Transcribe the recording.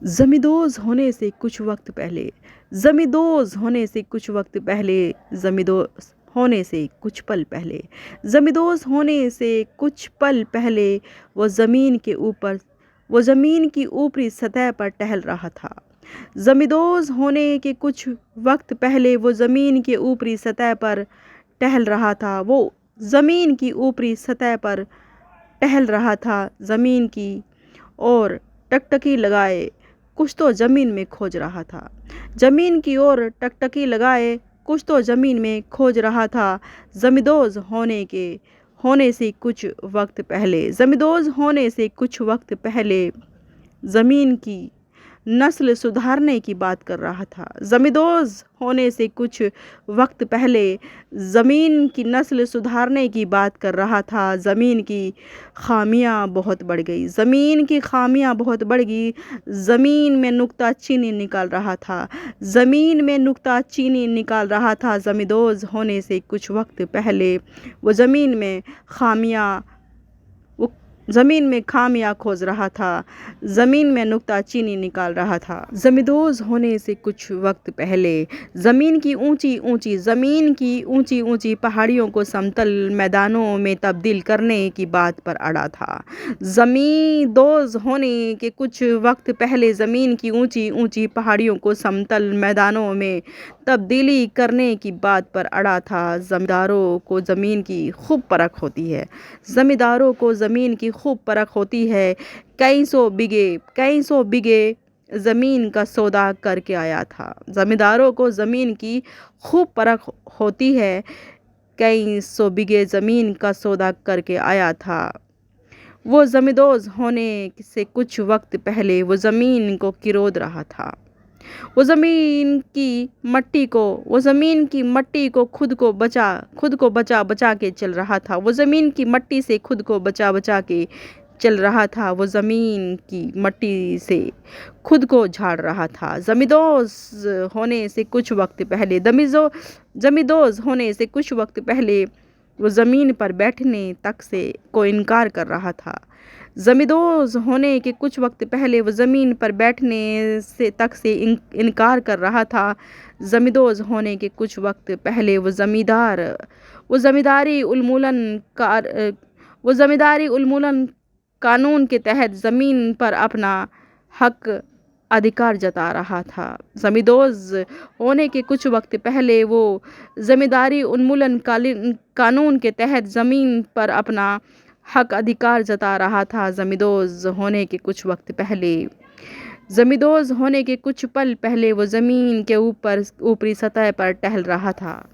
ज़मींदोज़ होने से कुछ वक्त पहले, ज़मींदोज़ होने से कुछ वक्त पहले, ज़मींदोज़ होने से कुछ पल पहले, ज़मींदोज़ होने से कुछ पल पहले वो ज़मीन के ऊपर वो ज़मीन की ऊपरी सतह पर टहल रहा था। ज़मींदोज़ होने के कुछ वक्त पहले वो ज़मीन के ऊपरी सतह पर टहल रहा था। वो ज़मीन की ऊपरी सतह पर टहल रहा था। ज़मीन की ओर टकटकी लगाए कुछ तो ज़मीन में खोज रहा था। ज़मीन की ओर टकटकी लगाए कुछ तो ज़मीन में खोज रहा था। ज़मींदोज़ होने से कुछ वक्त पहले, ज़मींदोज़ होने से कुछ वक्त पहले ज़मीन की नस्ल सुधारने की बात कर रहा था। ज़मींदोज़ होने से कुछ वक्त पहले ज़मीन की नस्ल सुधारने की बात कर रहा था। ज़मीन की खामियां बहुत बढ़ गई, ज़मीन की खामियां बहुत बढ़ गई। ज़मीन में नुक्ता चीनी निकाल रहा था, ज़मीन में नुक्ता चीनी निकाल रहा था। ज़मींदोज़ होने से कुछ वक्त पहले वो ज़मीन में खामियां खोज रहा था, ज़मीन में नुक्ता चीनी निकाल रहा था। ज़मींदोज़ होने से कुछ वक्त पहले ज़मीन की ऊंची ऊंची पहाड़ियों को समतल मैदानों में तब्दील करने की बात पर अड़ा था। ज़मींदोज़ होने के कुछ वक्त पहले ज़मीन की ऊंची ऊंची पहाड़ियों को समतल मैदानों में तब्दीली करने की बात पर अड़ा था। ज़मींदारों को ज़मीन की खूब परख होती है, ज़मींदारों को ज़मीन की खूब परख होती है। कई सौ बीघे ज़मीन का सौदा करके आया था। ज़मींदारों को ज़मीन की खूब परख होती है। कई सौ बीघे ज़मीन का सौदा करके आया था। वो ज़मींदोज़ होने से कुछ वक्त पहले वो ज़मीन को किरोद रहा था। वो ज़मीन की मट्टी को खुद को बचा बचा के चल रहा था। वो ज़मीन की मट्टी से खुद को बचा बचा के चल रहा था। वो ज़मीन की मट्टी से खुद को झाड़ रहा था। ज़मींदोज़ होने से कुछ वक्त पहले ज़मींदोज़ होने से कुछ वक्त पहले वो ज़मीन पर बैठने तक से को इनकार कर रहा था। ज़मींदोज़ होने के कुछ वक्त पहले वो ज़मीन पर बैठने से तक से इनकार कर रहा था। ज़मींदोज़ होने के कुछ वक्त पहले वो ज़मींदारी उन्मूलन कानून के तहत ज़मीन पर अपना हक अधिकार जता रहा था। ज़मींदोज़ होने के कुछ वक्त पहले वो ज़मींदारी उन्मूलन कानून के तहत ज़मीन पर अपना हक अधिकार जता रहा था। ज़मींदोज़ होने के कुछ वक्त पहले ज़मींदोज़ होने के कुछ पल पहले वो ज़मीन के ऊपरी सतह पर टहल रहा था।